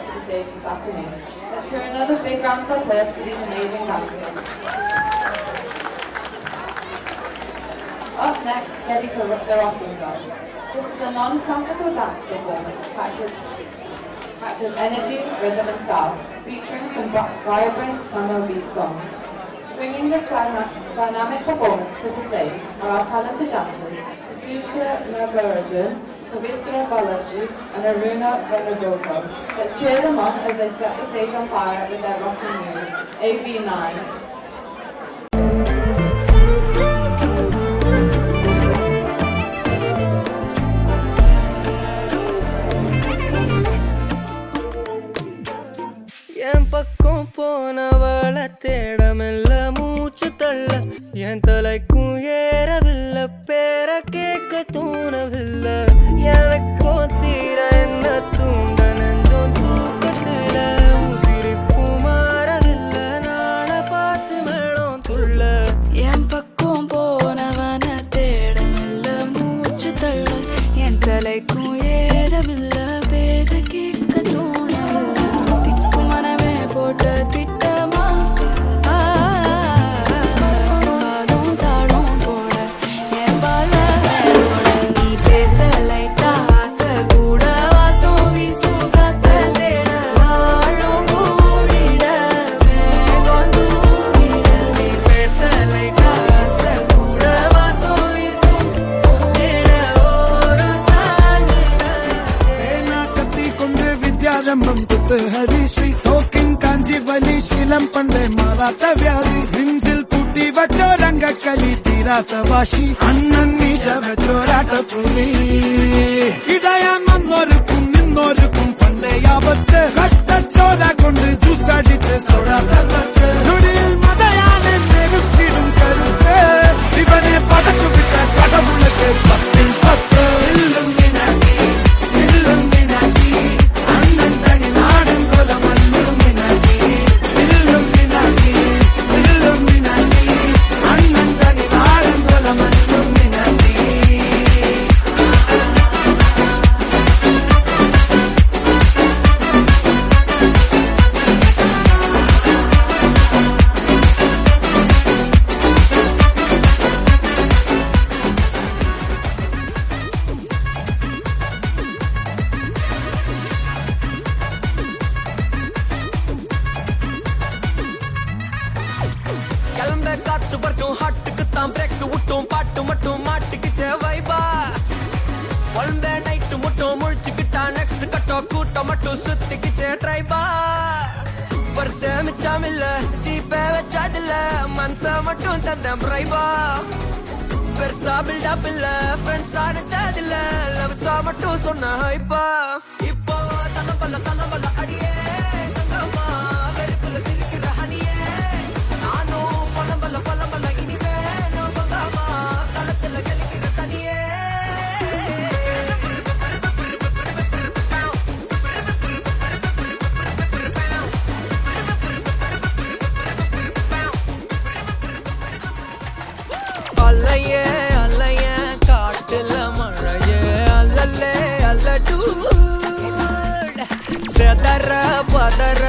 up to the stage this afternoon. Let's hear another big round of applause for these amazing dancers. Up next, ready for the Rocking Girls. This is a non-classical dance performance packed with energy, rhythm and style, featuring some vibrant tonal beat songs. Bringing this dynamic performance to the stage are our talented dancers, Piyusha Nagarajan, Pavitra Balaji and Aruna Venugopal. Let's cheer them on as they set the stage on fire with their rocking news, AV9. பக்கம் போனவள தேடமெல்ல மூச்சு தள்ள என் தலைக்கும் ஏறவில்லை பேர கேட்க தூணவில்லை எனக்கோ தீர என்ன தூண்ட நெஞ்சோம் தூக்கத்துல உசிரிப்பு மாறவில்லை நாள பார்த்து மேளம் துள்ள என் பக்கம் போனவன தேடமெல்ல மூச்சு தள்ள என் தலைக்கும் ஏறவில்லை பேர கேட்க தூணவில்லை போட்ட திட்டமா காதும் தாளம் போட என் பால நீ பேச லைட்டா ஆசை கூட வாசம் வீசும் காத்த தேட வாழும் கூடிட மேகம் தூக்கிட நீ பேச லைட்டா ஆசை கூட வாசம் வீசும் தேட ஓரம் சாஞ்சிட பேனா கத்தி கொண்டு வித்யாரம்பம் குத்து ஹரிஸ்ரீ காஞ்சிவலி ஷீலம் பண்டை மாறாத்த வியாதி நெஞ்சில் பூட்டி வச்சோ ரங்க கலி தீராத்த வாஷி அண்ணன் மீச வச்சோராட்ட புலி இடையான் வந்தோருக்கும் நின்னோருக்கும் பண்டை ஆபத்து கட்டச்சோரா கொண்டு ஜூஸ் அடிச்சு சோடா சர்பத்து நொடியில் மதையானை நெருக்கிடும் கருத்து இவனை படைச்சு விட்ட கடவுளுக்கு பத்தில் பத்து இல்லும் வினாடி இல்லும் வினாடி அண்ணன் தனி நாடும் போல மண்ணும் காத்து வரைக்கும் ஹாட்டுக்கு தான் பிரேக் விட்டும் பாட்டு மட்டும் மாட்டுக்குச்சே வைபா ஒன்பே நைட்டு மட்டும் முழிச்சுக்கிட்டா நெக்ஸ்ட் கட்டோ கூட்டம் மட்டும் சுத்திக்குச்சே ட்ரைபா வருஷ மிச்சம் இல்ல ஜீப்பே வச்சாதில்ல மனச மட்டும் தந்தேன் பிரைபா பெருசா பில்டப் இல்ல ஃப்ரெண்ட்ஸா நினைச்சதில்ல லவ்ஸா மட்டும் சொன்ன ஹைப்பா இப்போ சனபல்ல அடியே தங்கம்மா வெறுப்புல சிரிக்கிற ஹனியே நானும் பழம்பல்ல இனிமே நான் பங்காமா களத்துல கலிக்கிற தனியே அல்லையே அல்லையே காட்டுல மழையே அல்லல்லே அல்ல டூ செதற பதற